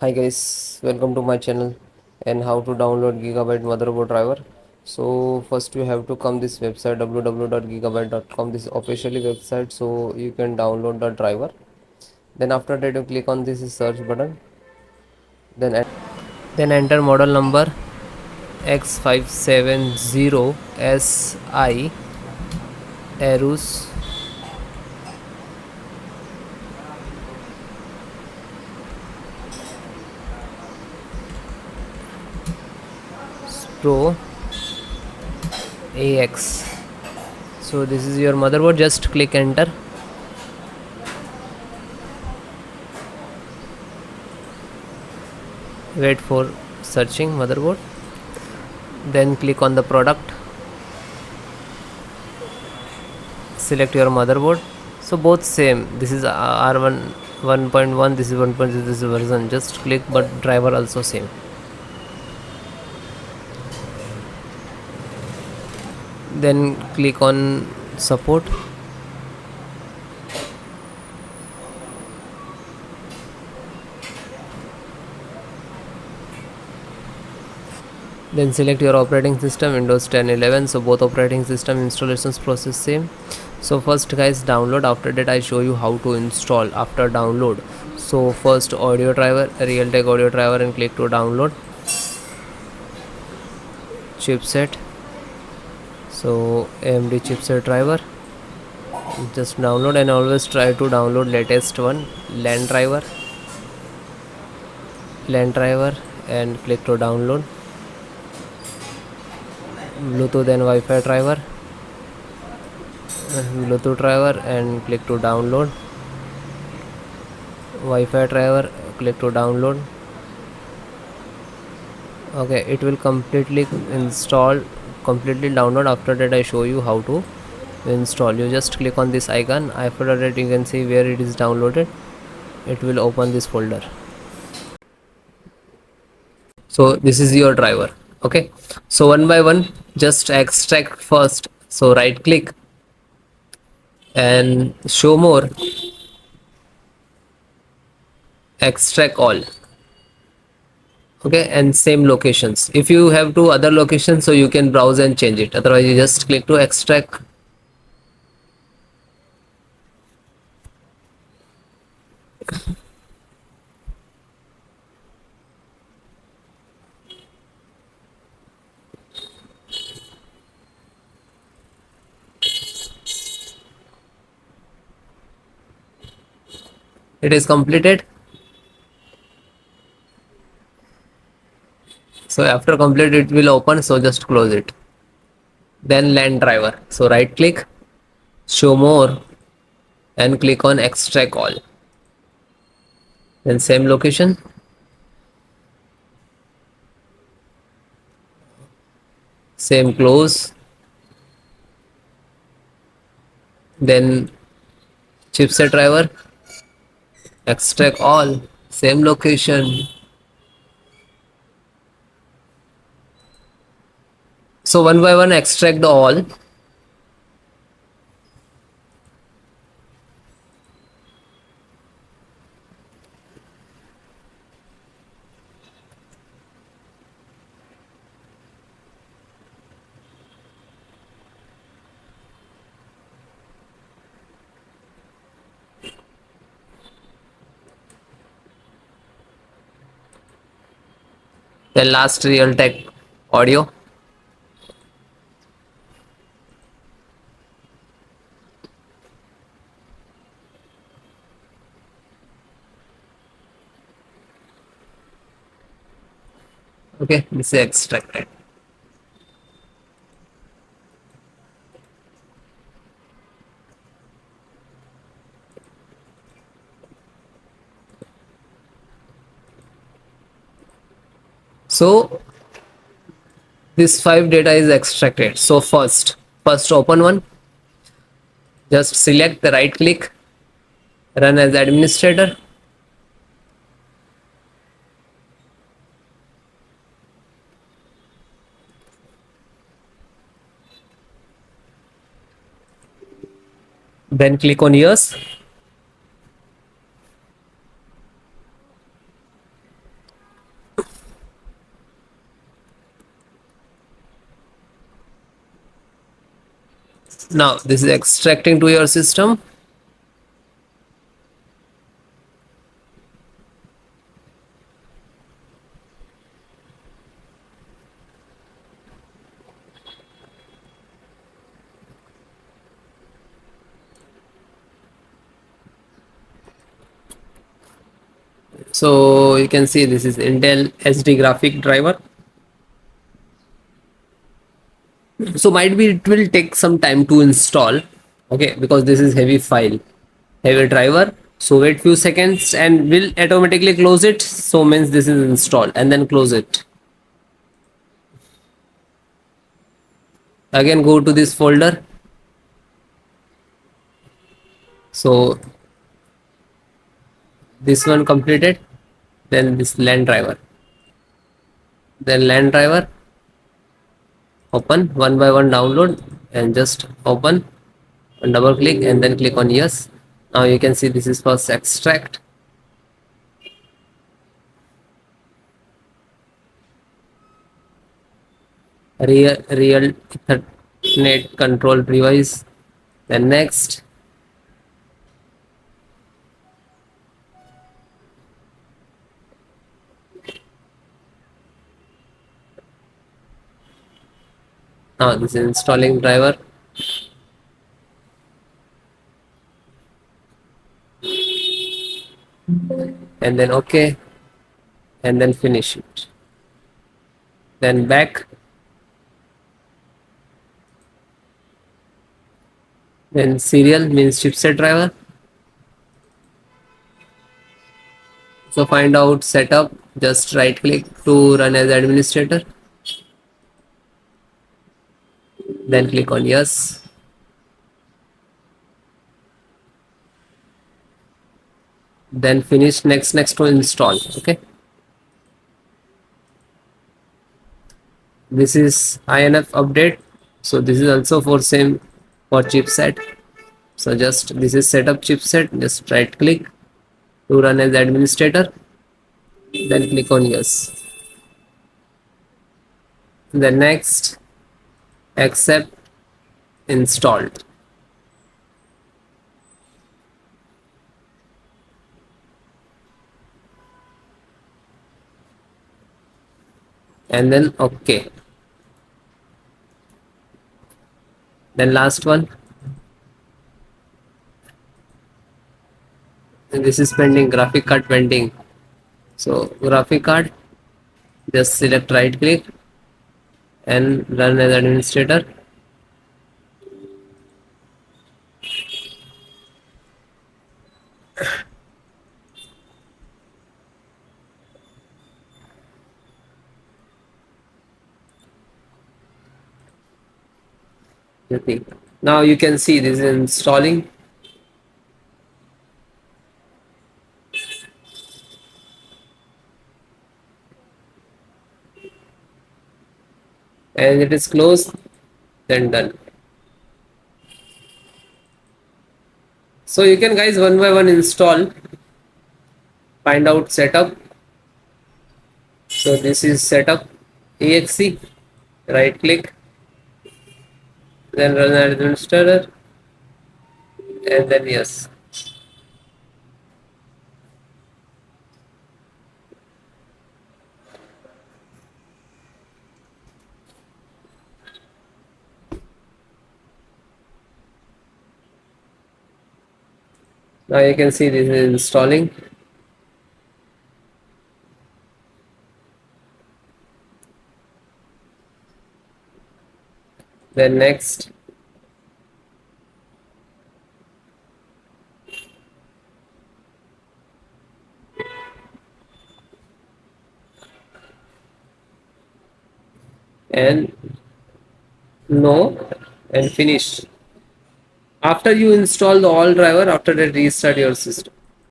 Hi guys, welcome to my channel and how to download Gigabyte motherboard driver. So first you have to come this website www.gigabyte.com, this officially website, so you can download the driver. Then after that you click on this search button, then enter model number X570SI AORUS Pro AX. So this is your motherboard, just click enter. Wait for searching motherboard, then click on the product, select your motherboard. So both same, this is R1 1.1, this is 1.0, this is version, just click, but driver also same. Then click on support, then select your operating system, Windows 10 11. So both operating system installations process same. So first guys, download. After that I show you how to install after download. So first audio driver, Realtek audio driver, and click to download. Chipset, so AMD chipset driver, just download, and always try to download latest one. LAN driver and click to download. Bluetooth and Wi-Fi driver, Bluetooth driver, and click to download. Wi-Fi driver, click to download. Okay, it will completely download. After that I show you how to install. You just click on this icon. After that you can see where it is downloaded. It will open this folder. So this is your driver. Okay, so one by one, just extract first. So right click and show more, extract all. Okay, and same locations. If you have two other locations, so you can browse and change it, otherwise you just click to extract. It is completed. So after complete it will open, so just close it. Then LAN driver, so right click, show more, and click on extract all. Then same location, same close. Then chipset driver, extract all, same location. So one by one extract the all. Then last Realtek audio. Okay, this is extracted. So this 5 data is extracted. So first open one, just select the right click, run as administrator. Then click on yes. Now this is extracting to your system. So you can see this is Intel SD graphic driver. So might be it will take some time to install, okay, because this is heavy file, heavy driver. So wait few seconds and will automatically close it. So means this is installed, and then close it. Again go to this folder. So this one completed, then this LAN driver, then LAN driver, open one by one, download, and just open and double click and then click on yes. Now you can see this is first extract. Real Ethernet control device. Then next. Now this is installing driver. And then okay, and then finish it. Then back. Then serial means chipset driver. So find out setup, just right click to run as administrator, then click on yes. Then finish next to install. Okay, this is INF update. So this is also for same for chipset. So just this is setup chipset, just right click to run as administrator, then click on yes. Then next, accept, installed. And then okay. Then last one. And this is pending, graphic card pending. So graphic card, just select right click and run as administrator. Now you can see this is installing. And it is closed, then done. So you can guys one by one install, find out setup. So this is setup exe, right click, then run as administrator, and then yes. Now you can see this is installing. Then next. And no, and finish. After you install the all driver, after that restart your system.